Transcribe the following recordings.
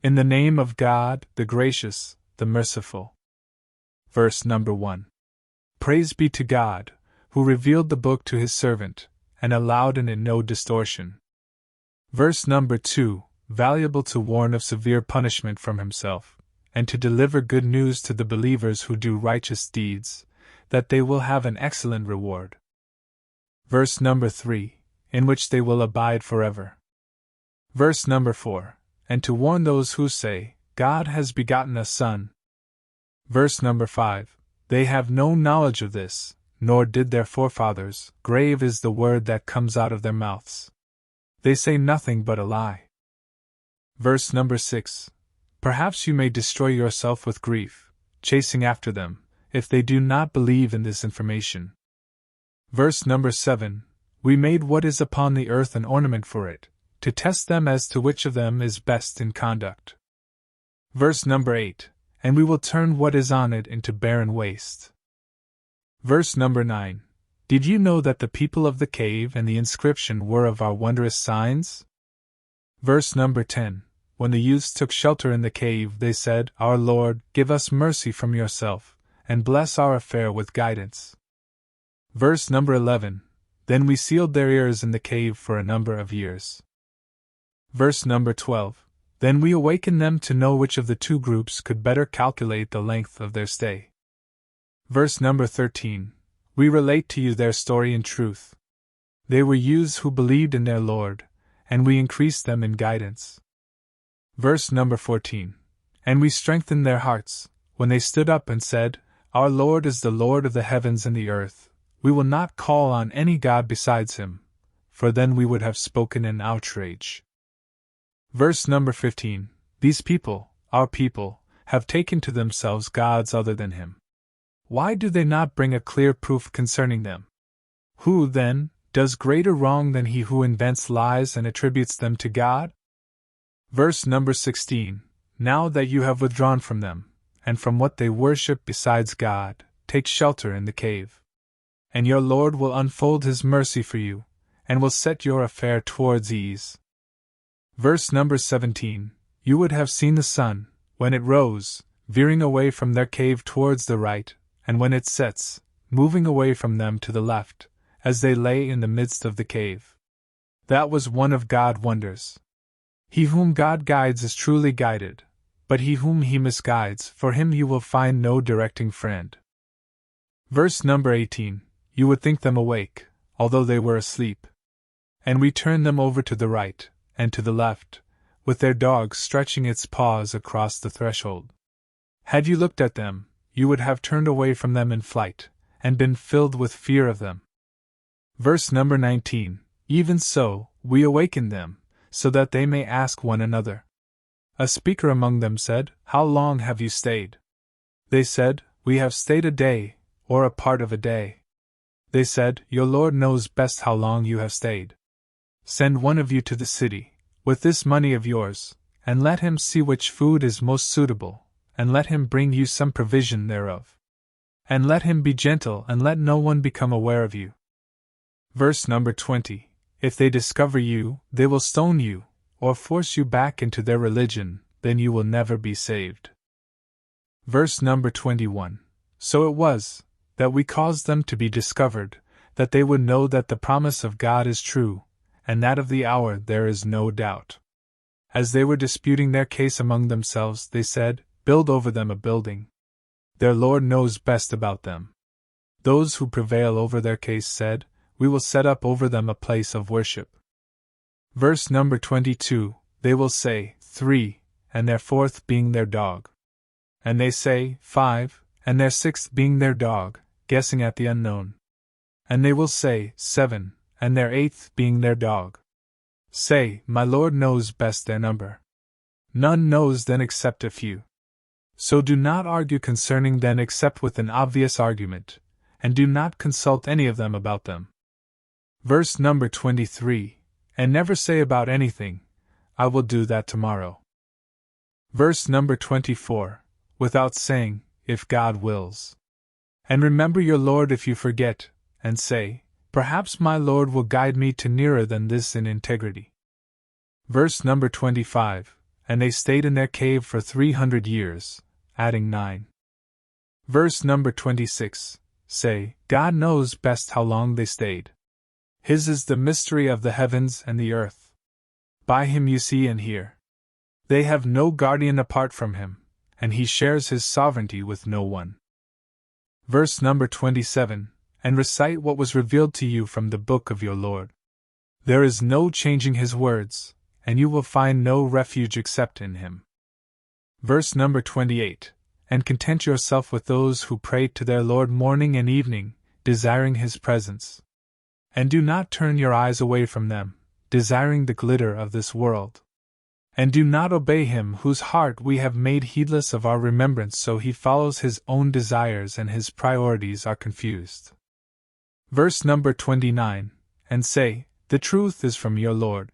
In the name of God, the gracious, the merciful. Verse number 1. Praise be to God, who revealed the book to his servant, and allowed in it no distortion. Verse number 2. Valuable to warn of severe punishment from himself, and to deliver good news to the believers who do righteous deeds, that they will have an excellent reward. Verse number 3. In which they will abide forever. Verse number 4. And to warn those who say, God has begotten a son. Verse number 5. They have no knowledge of this, nor did their forefathers. Grave is the word that comes out of their mouths. They say nothing but a lie. Verse number 6. Perhaps you may destroy yourself with grief, chasing after them, if they do not believe in this information. Verse number 7. We made what is upon the earth an ornament for it, to test them as to which of them is best in conduct. Verse number 8. And we will turn what is on it into barren waste. Verse number 9. Did you know that the people of the cave and the inscription were of our wondrous signs? Verse number 10. When the youths took shelter in the cave, they said, Our Lord, give us mercy from yourself, and bless our affair with guidance. Verse number 11. Then we sealed their ears in the cave for a number of years. Verse number 12. Then we awakened them to know which of the two groups could better calculate the length of their stay. Verse number 13. We relate to you their story in truth. They were youths who believed in their Lord, and we increased them in guidance. Verse number 14. And we strengthened their hearts, when they stood up and said, Our Lord is the Lord of the heavens and the earth. We will not call on any god besides him, for then we would have spoken in outrage. Verse number 15. These people, our people, have taken to themselves gods other than him. Why do they not bring a clear proof concerning them? Who, then, does greater wrong than he who invents lies and attributes them to God? Verse number 16. Now that you have withdrawn from them, and from what they worship besides God, take shelter in the cave. And your Lord will unfold his mercy for you, and will set your affair towards ease. Verse number 17. You would have seen the sun, when it rose, veering away from their cave towards the right, and when it sets, moving away from them to the left, as they lay in the midst of the cave. That was one of God's wonders. He whom God guides is truly guided, but he whom he misguides, for him you will find no directing friend. Verse number 18. You would think them awake, although they were asleep. And we turned them over to the right, and to the left, with their dog stretching its paws across the threshold. Had you looked at them, you would have turned away from them in flight, and been filled with fear of them. Verse number 19. Even so, we awakened them, so that they may ask one another. A speaker among them said, How long have you stayed? They said, We have stayed a day, or a part of a day. They said, Your Lord knows best how long you have stayed. Send one of you to the city, with this money of yours, and let him see which food is most suitable, and let him bring you some provision thereof. And let him be gentle, and let no one become aware of you. Verse number 20. If they discover you, they will stone you, or force you back into their religion, then you will never be saved. Verse number 21. So it was, that we caused them to be discovered, that they would know that the promise of God is true, and that of the hour there is no doubt. As they were disputing their case among themselves, they said, Build over them a building. Their Lord knows best about them. Those who prevail over their case said, We will set up over them a place of worship. Verse number 22, They will say, 3, and their fourth being their dog. And they say, 5, and their sixth being their dog, guessing at the unknown. And they will say, 7, and their eighth being their dog. Say, My Lord knows best their number. None knows them except a few. So do not argue concerning them except with an obvious argument, and do not consult any of them about them. Verse number 23, And never say about anything, I will do that tomorrow. Verse number 24, Without saying, If God wills. And remember your Lord if you forget, and say, Perhaps my Lord will guide me to nearer than this in integrity. Verse number 25, and they stayed in their cave for 300 years, adding 9. Verse number 26. Say, God knows best how long they stayed. His is the mystery of the heavens and the earth. By him you see and hear. They have no guardian apart from him, and he shares his sovereignty with no one. Verse number 27. And recite what was revealed to you from the book of your Lord. There is no changing his words, and you will find no refuge except in him. Verse number 28. And content yourself with those who pray to their Lord morning and evening, desiring his presence. And do not turn your eyes away from them, desiring the glitter of this world. And do not obey him whose heart we have made heedless of our remembrance, so he follows his own desires and his priorities are confused. Verse number 29. And say, the truth is from your Lord.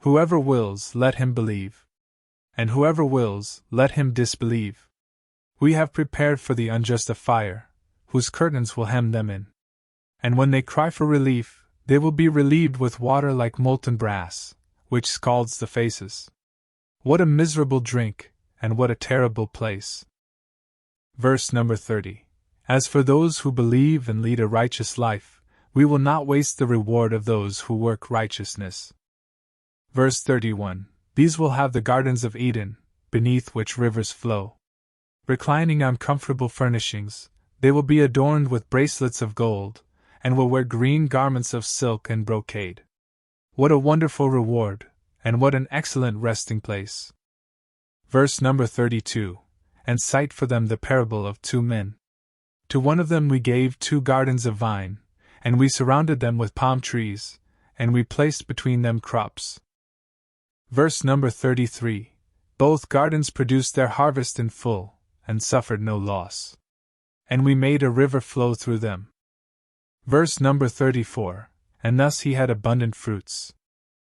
Whoever wills, let him believe. And whoever wills, let him disbelieve. We have prepared for the unjust a fire, whose curtains will hem them in. And when they cry for relief, they will be relieved with water like molten brass, which scalds the faces. What a miserable drink, and what a terrible place. Verse number 30. As for those who believe and lead a righteous life, we will not waste the reward of those who work righteousness. Verse 31. These will have the gardens of Eden, beneath which rivers flow. Reclining on comfortable furnishings, they will be adorned with bracelets of gold, and will wear green garments of silk and brocade. What a wonderful reward, and what an excellent resting place. Verse number 32. And cite for them the parable of 2 men. To one of them we gave 2 gardens of vine, and we surrounded them with palm trees, and we placed between them crops. Verse number 33. Both gardens produced their harvest in full, and suffered no loss. And we made a river flow through them. Verse number 34. And thus he had abundant fruits.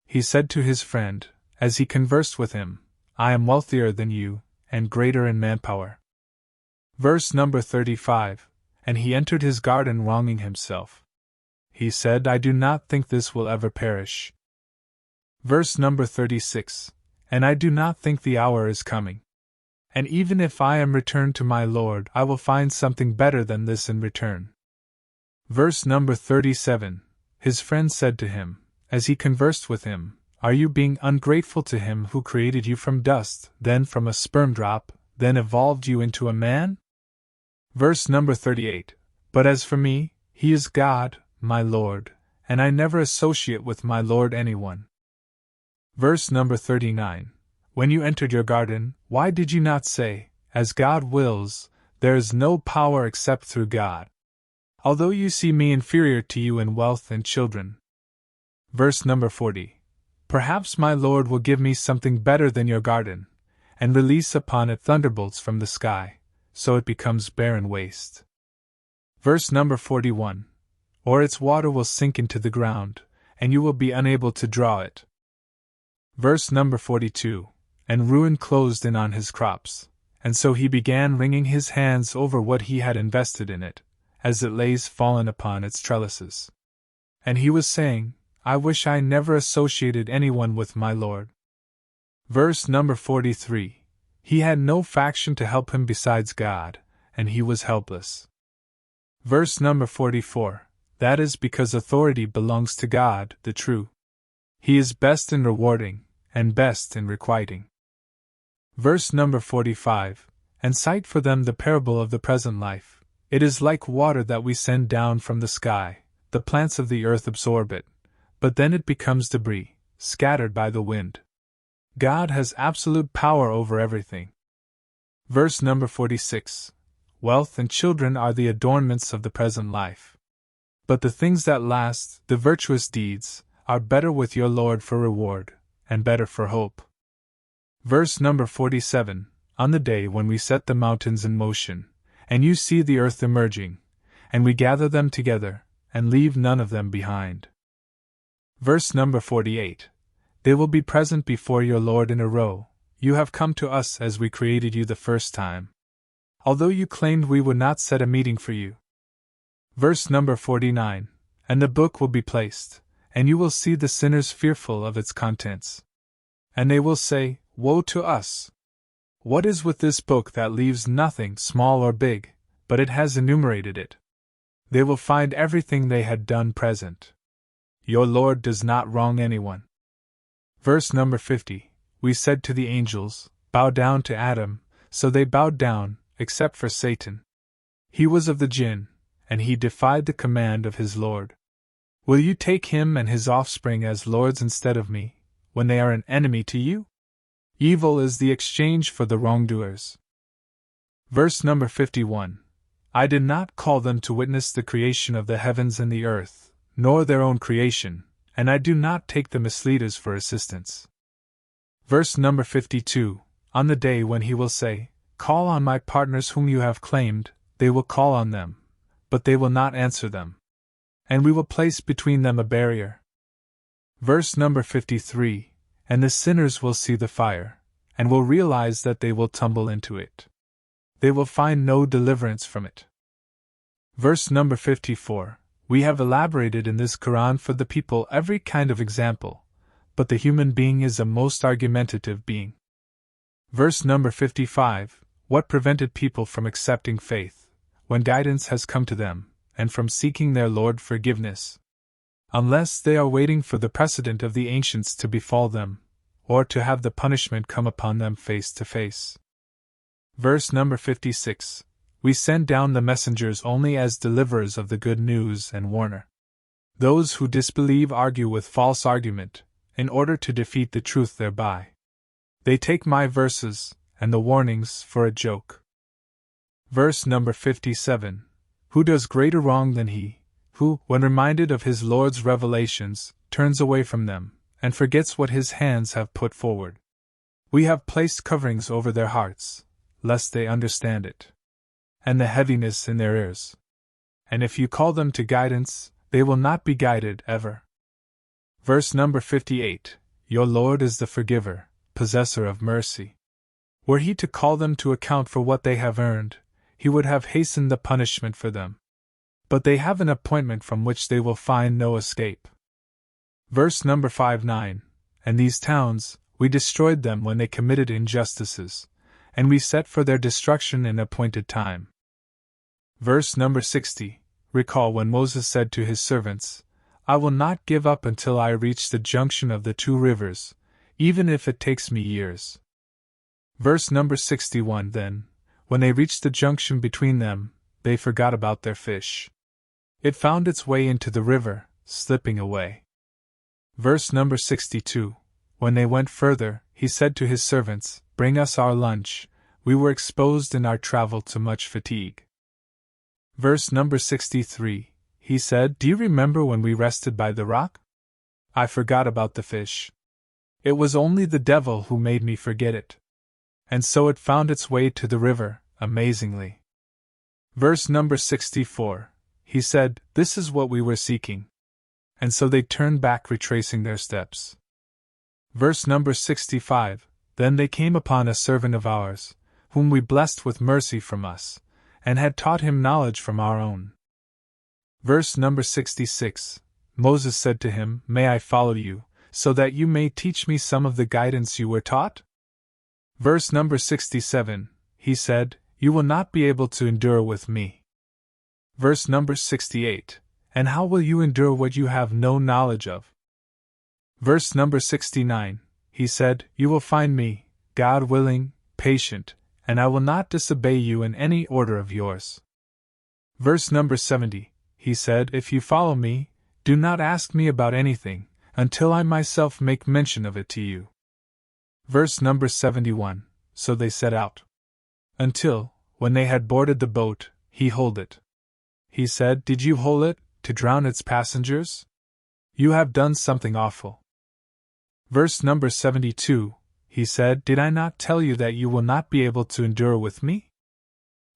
He said to his friend, as he conversed with him, I am wealthier than you, and greater in manpower. Verse number 35. And he entered his garden wronging himself. He said, I do not think this will ever perish. Verse number 36. And I do not think the hour is coming. And even if I am returned to my Lord, I will find something better than this in return. Verse number 37. His friend said to him, as he conversed with him, Are you being ungrateful to him who created you from dust, then from a sperm drop, then evolved you into a man? Verse number 38. But as for me, he is God, my Lord, and I never associate with my Lord anyone. Verse number 39. When you entered your garden, why did you not say, As God wills, there is no power except through God? Although you see me inferior to you in wealth and children. Verse number 40. Perhaps my Lord will give me something better than your garden, and release upon it thunderbolts from the sky, so it becomes barren waste. Verse number 41. Or its water will sink into the ground, and you will be unable to draw it. Verse number 42. And ruin closed in on his crops, and so he began wringing his hands over what he had invested in it, as it lays fallen upon its trellises. And he was saying, I wish I never associated anyone with my Lord. Verse number 43. He had no faction to help him besides God, and he was helpless. Verse number 44. That is because authority belongs to God, the true. He is best in rewarding, and best in requiting. Verse number 45. And cite for them the parable of the present life. It is like water that we send down from the sky, the plants of the earth absorb it, but then it becomes debris, scattered by the wind. God has absolute power over everything. Verse number 46. Wealth and children are the adornments of the present life. But the things that last, the virtuous deeds, are better with your Lord for reward, and better for hope. Verse number 47. On the day when we set the mountains in motion, and you see the earth emerging, and we gather them together, and leave none of them behind. Verse number 48. They will be present before your Lord in a row. You have come to us as we created you the first time, although you claimed we would not set a meeting for you. Verse number 49. And the book will be placed, and you will see the sinners fearful of its contents. And they will say, Woe to us! What is with this book that leaves nothing small or big, but it has enumerated it? They will find everything they had done present. Your Lord does not wrong anyone. Verse number 50. We said to the angels, bow down to Adam, so they bowed down, except for Satan. He was of the jinn, and he defied the command of his Lord. Will you take him and his offspring as lords instead of me, when they are an enemy to you? Evil is the exchange for the wrongdoers. Verse number 51. I did not call them to witness the creation of the heavens and the earth, nor their own creation, and I do not take the misleaders for assistants. Verse number 52. On the day when he will say, call on my partners whom you have claimed, they will call on them, but they will not answer them. And we will place between them a barrier. Verse number 53. And the sinners will see the fire, and will realize that they will tumble into it. They will find no deliverance from it. Verse number 54. We have elaborated in this Quran for the people every kind of example, but the human being is a most argumentative being. Verse number 55. What prevented people from accepting faith, when guidance has come to them, and from seeking their Lord forgiveness? Unless they are waiting for the precedent of the ancients to befall them, or to have the punishment come upon them face to face. Verse number 56. We send down the messengers only as deliverers of the good news and warner. Those who disbelieve argue with false argument, in order to defeat the truth thereby. They take my verses, and the warnings, for a joke. Verse number 57. Who does greater wrong than he, who, when reminded of his Lord's revelations, turns away from them, and forgets what his hands have put forward? We have placed coverings over their hearts, lest they understand it, and the heaviness in their ears. And if you call them to guidance, they will not be guided ever. Verse number 58. Your Lord is the forgiver, possessor of mercy. Were he to call them to account for what they have earned, he would have hastened the punishment for them. But they have an appointment from which they will find no escape. Verse number 59. And these towns, we destroyed them when they committed injustices, and we set for their destruction an appointed time. Verse number 60. Recall when Moses said to his servants, I will not give up until I reach the junction of the two rivers, even if it takes me years. Verse number 61. Then, when they reached the junction between them, they forgot about their fish. It found its way into the river, slipping away. Verse number 62. When they went further, he said to his servants, Bring us our lunch, we were exposed in our travel to much fatigue. Verse number 63. He said, Do you remember when we rested by the rock? I forgot about the fish. It was only the devil who made me forget it. And so it found its way to the river, amazingly. Verse number 64. He said, This is what we were seeking. And so they turned back, retracing their steps. Verse number 65. Then they came upon a servant of ours, whom we blessed with mercy from us, and had taught him knowledge from our own. Verse number 66. Moses said to him, May I follow you, so that you may teach me some of the guidance you were taught? Verse number 67. He said, You will not be able to endure with me. Verse number 68. And how will you endure what you have no knowledge of? Verse number 69. He said, You will find me, God willing, patient, and I will not disobey you in any order of yours. Verse number 70. He said, If you follow me, do not ask me about anything, until I myself make mention of it to you. Verse number 71. So they set out. Until, when they had boarded the boat, he holed it. He said, Did you hole it, to drown its passengers? You have done something awful. Verse number 72. He said, Did I not tell you that you will not be able to endure with me?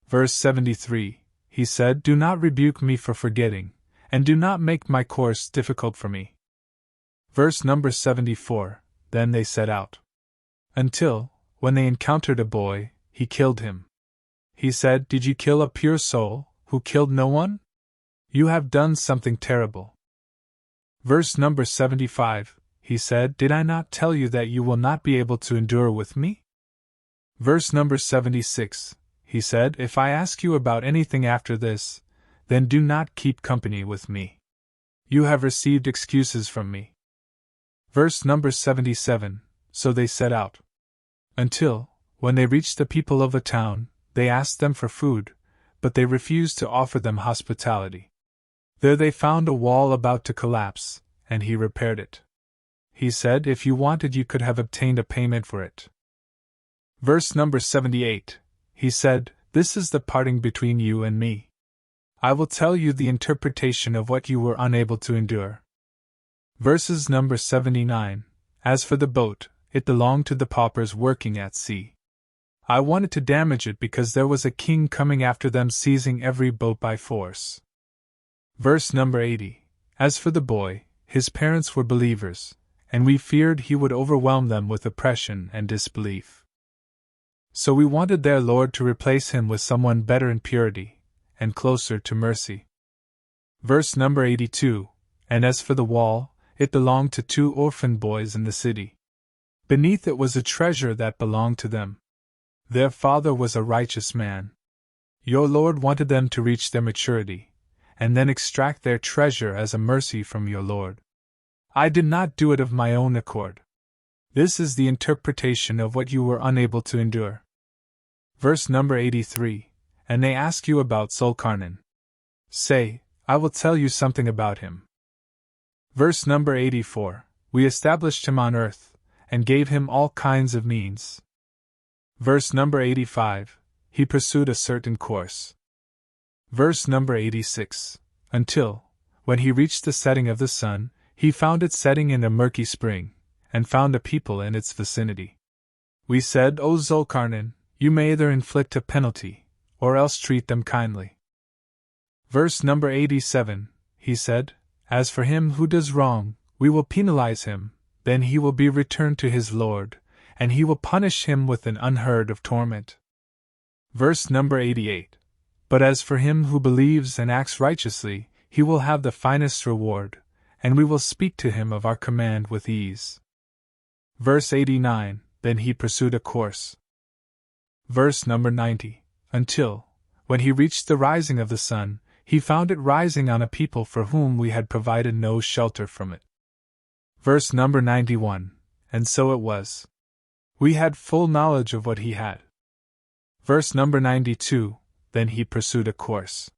Verse 73. He said, Do not rebuke me for forgetting, and do not make my course difficult for me. Verse number 74. Then they set out. Until, when they encountered a boy, he killed him. He said, Did you kill a pure soul, who killed no one? You have done something terrible. Verse number 75. he said, did I not tell you that you will not be able to endure with me? Verse number 76, he said, if I ask you about anything after this, then do not keep company with me. You have received excuses from me. Verse number 77, so they set out. Until, when they reached the people of a town, they asked them for food, but they refused to offer them hospitality. There they found a wall about to collapse, and he repaired it. He said if you wanted you could have obtained a payment for it. Verse number 78, he said, this is the parting between you and me. I will tell you the interpretation of what you were unable to endure. Verses number 79, as for the boat, it belonged to the paupers working at sea. I wanted to damage it because there was a king coming after them seizing every boat by force. Verse number 80, as for the boy, his parents were believers, and we feared he would overwhelm them with oppression and disbelief. So we wanted their Lord to replace him with someone better in purity, and closer to mercy. Verse number 82, and as for the wall, it belonged to 2 orphan boys in the city. Beneath it was a treasure that belonged to them. Their father was a righteous man. Your Lord wanted them to reach their maturity, and then extract their treasure as a mercy from your Lord. I did not do it of my own accord. This is the interpretation of what you were unable to endure. Verse number 83, and they ask you about al-Qarnayn. Say, I will tell you something about him. Verse number 84, we established him on earth, and gave him all kinds of means. Verse number 85, he pursued a certain course. Verse number 86, until, when he reached the setting of the sun, he found it setting in a murky spring, and found a people in its vicinity. We said, O al-Qarnayn, you may either inflict a penalty, or else treat them kindly. Verse number 87, he said, as for him who does wrong, we will penalize him, then he will be returned to his Lord, and he will punish him with an unheard of torment. Verse number 88, but as for him who believes and acts righteously, he will have the finest reward, and we will speak to him of our command with ease. Verse 89, then he pursued a course. Verse number 90, until, when he reached the rising of the sun, he found it rising on a people for whom we had provided no shelter from it. Verse number 91, and so it was. We had full knowledge of what he had. Verse number 92, then he pursued a course.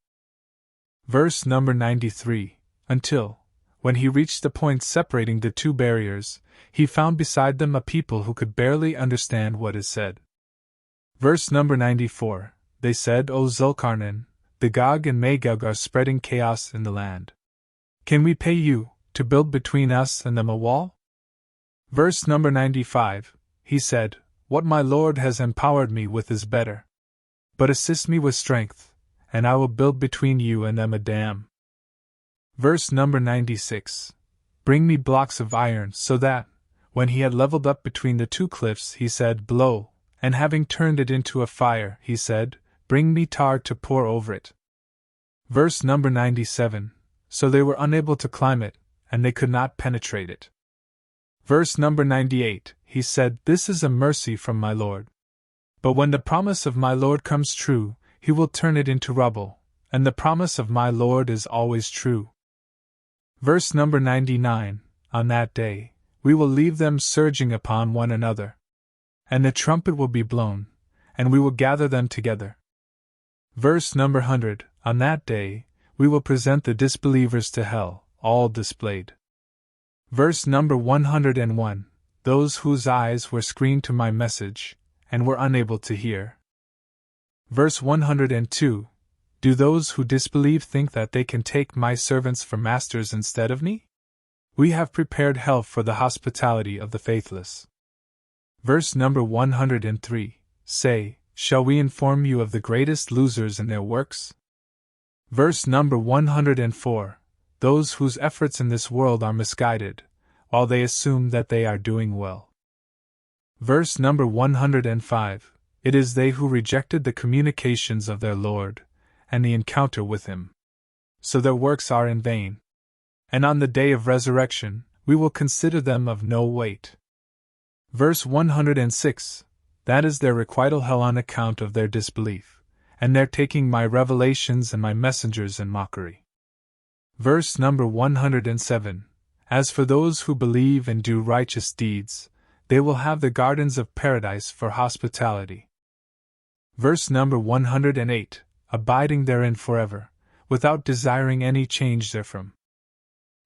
Verse number 93, until, when he reached the point separating the 2 barriers, he found beside them a people who could barely understand what is said. Verse number 94, they said, O al-Qarnayn, the Gog and Magog are spreading chaos in the land. Can we pay you to build between us and them a wall? Verse number 95, he said, what my Lord has empowered me with is better. But assist me with strength, and I will build between you and them a dam. Verse number 96, bring me blocks of iron so that, when he had leveled up between the 2 cliffs, he said, blow, and having turned it into a fire, he said, bring me tar to pour over it. Verse number 97, so they were unable to climb it, and they could not penetrate it. Verse number 98, he said, this is a mercy from my Lord. But when the promise of my Lord comes true, he will turn it into rubble, and the promise of my Lord is always true. Verse number 99, on that day, we will leave them surging upon one another. And the trumpet will be blown, and we will gather them together. Verse number 100, on that day, we will present the disbelievers to hell, all displayed. Verse number 101, those whose eyes were screened to my message, and were unable to hear. Verse 102, do those who disbelieve think that they can take my servants for masters instead of me? We have prepared hell for the hospitality of the faithless. Verse number 103, say, shall we inform you of the greatest losers in their works? Verse number 104, those whose efforts in this world are misguided, while they assume that they are doing well. Verse number 105, it is they who rejected the communications of their Lord, and the encounter with him. So their works are in vain. And on the day of resurrection, we will consider them of no weight. Verse 106, that is their requital hell on account of their disbelief, and their taking my revelations and my messengers in mockery. Verse number 107, as for those who believe and do righteous deeds, they will have the gardens of paradise for hospitality. Verse number 108, abiding therein forever, without desiring any change therefrom.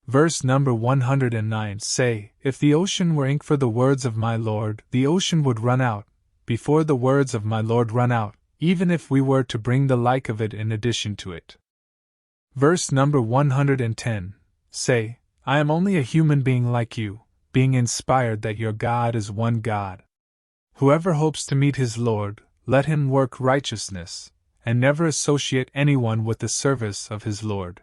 Verse number 109, say, if the ocean were ink for the words of my Lord, the ocean would run out, before the words of my Lord run out, even if we were to bring the like of it in addition to it. Verse number 110, say, I am only a human being like you, being inspired that your God is one God. Whoever hopes to meet his Lord, let him work righteousness, and never associate anyone with the service of his Lord.